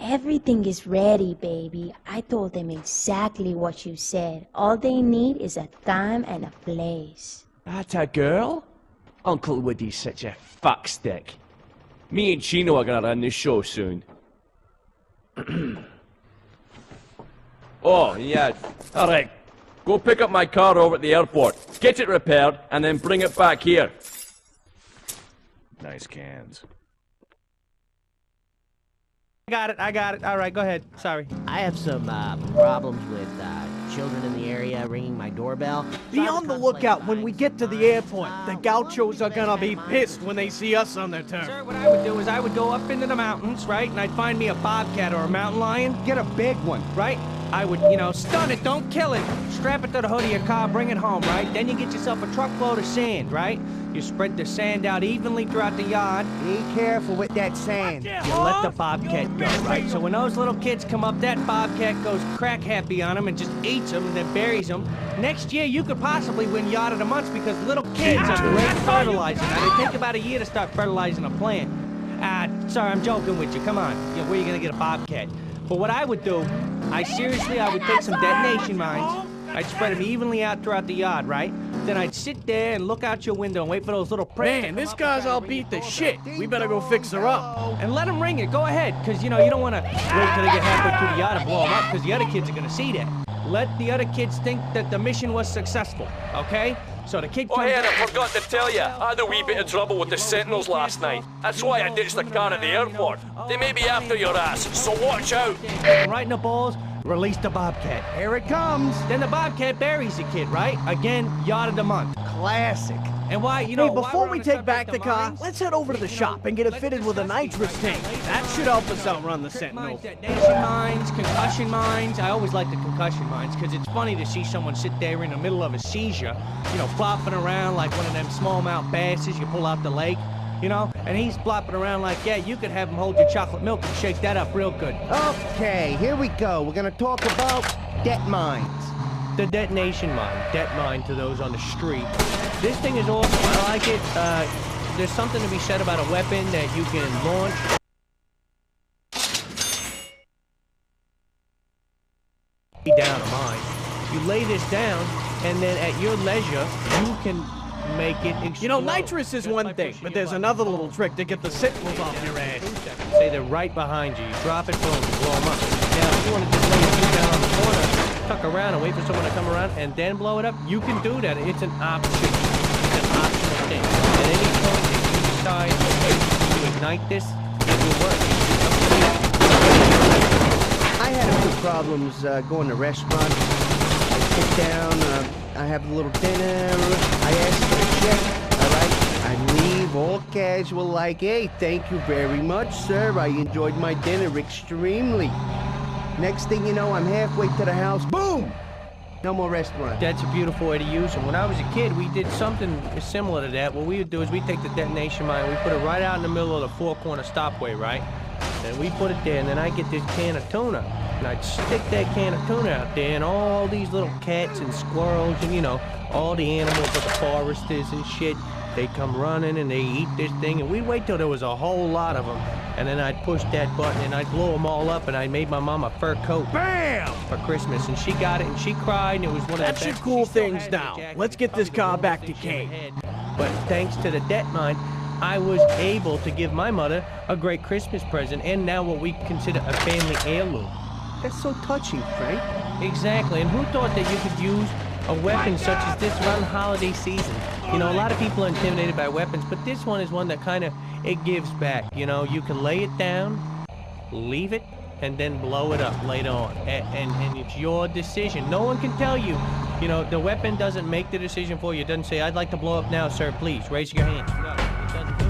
Everything is ready, baby. I told them exactly what you said. All they need is a time and a place. That a girl? Uncle Woody's such a fuckstick. Me and Chino are gonna run this show soon. Oh, yeah. Alright. Go pick up my car over at the airport. Get it repaired, and then bring it back here. Nice cans. I got it. All right, go ahead. Sorry. I have some problems with children in the area ringing my doorbell. Be on the lookout when we get to the airport. The gauchos are gonna be pissed when they see us on their turn. Sir, what I would do is I would go up into the mountains, right? And I'd find me a bobcat or a mountain lion. Get a big one, right? I would, stun it, don't kill it. Strap it to the hood of your car, bring it home, right? Then you get yourself a truckload of sand, right? You spread the sand out evenly throughout the yard. Be careful with that sand. You let the bobcat go, right? So when those little kids come up, that bobcat goes crack happy on them and just eats them and then buries them. Next year, you could possibly win Yard of the Month because little kids are great fertilizers. Now, they take about a year to start fertilizing a plant. Sorry, I'm joking with you. Come on. Where are you going to get a bobcat? But what I would do, I would take some detonation mines. I'd spread them evenly out throughout the yard, right? Then I'd sit there and look out your window and wait for those little pricks. Man, this car's all beat to shit. We better go fix her up. And let them ring it. Go ahead, because, you don't want to wait till they get halfway through the yard and blow them up, because the other kids are going to see that. Let the other kids think that the mission was successful, okay? So the kid comes... Oh, yeah, and I forgot to tell you. I had a wee bit of trouble with the Sentinels last night. That's why I ditched the car at the airport. They may be after your ass, so watch out. Right in the balls, release the bobcat. Here it comes. Then the bobcat buries the kid, right? Again, Yard of the Month. Classic. And why, Hey, before we take back the car, let's head over to the shop and get it fitted with a nitrous tank. That should help us outrun the Sentinels. Detonation mines, concussion mines. I always like the concussion mines because it's funny to see someone sit there in the middle of a seizure, flopping around like one of them smallmouth basses you pull out the lake, and he's flopping around like, yeah, you could have him hold your chocolate milk and shake that up real good. Okay, here we go. We're gonna talk about det mines. The detonation mine, det mine to those on the street. This thing is awesome. I like it. There's something to be said about a weapon that you can launch. Down a mine. You lay this down, and then at your leisure, you can make it explode. Nitrous is one thing, but there's another little trick to get the Sentinels off your ass. Say they're right behind you. You drop it, boom, you blow them up. Now, if you want to just lay your feet down on the corner, tuck around and wait for someone to come around and then blow it up, you can do that. It's an option. It's an optional thing. At any point, if you decide to ignite this, it will work. I had a few problems going to restaurants. I sit down, I have a little dinner, I ask for a check, all right? I leave all casual like, hey, thank you very much, sir. I enjoyed my dinner extremely. Next thing you know, I'm halfway to the house, boom! No more restaurant. That's a beautiful way to use them. When I was a kid, we did something similar to that. What we would do is we'd take the detonation mine, we put it right out in the middle of the four-corner stopway, right? And we put it there, and then I'd get this can of tuna. And I'd stick that can of tuna out there, and all these little cats and squirrels and, all the animals of the foresters and shit, they come running and they eat this thing, and we'd wait till there was a whole lot of them. And then I'd push that button, and I'd blow them all up, and I made my mom a fur coat. Bam! For Christmas, and she got it, and she cried, and it was one of the That best. should cool things down. Let's get this car back to Cabe. But thanks to the det mine, I was able to give my mother a great Christmas present, and now what we consider a family heirloom. That's so touching, Frank. Exactly, and who thought that you could use a weapon such as this around the holiday season? A lot of people are intimidated by weapons, but this one is one that it gives back. You can lay it down, leave it, and then blow it up later on. And it's your decision. No one can tell you. The weapon doesn't make the decision for you. It doesn't say, I'd like to blow up now, sir, please. Raise your hand. No, it doesn't.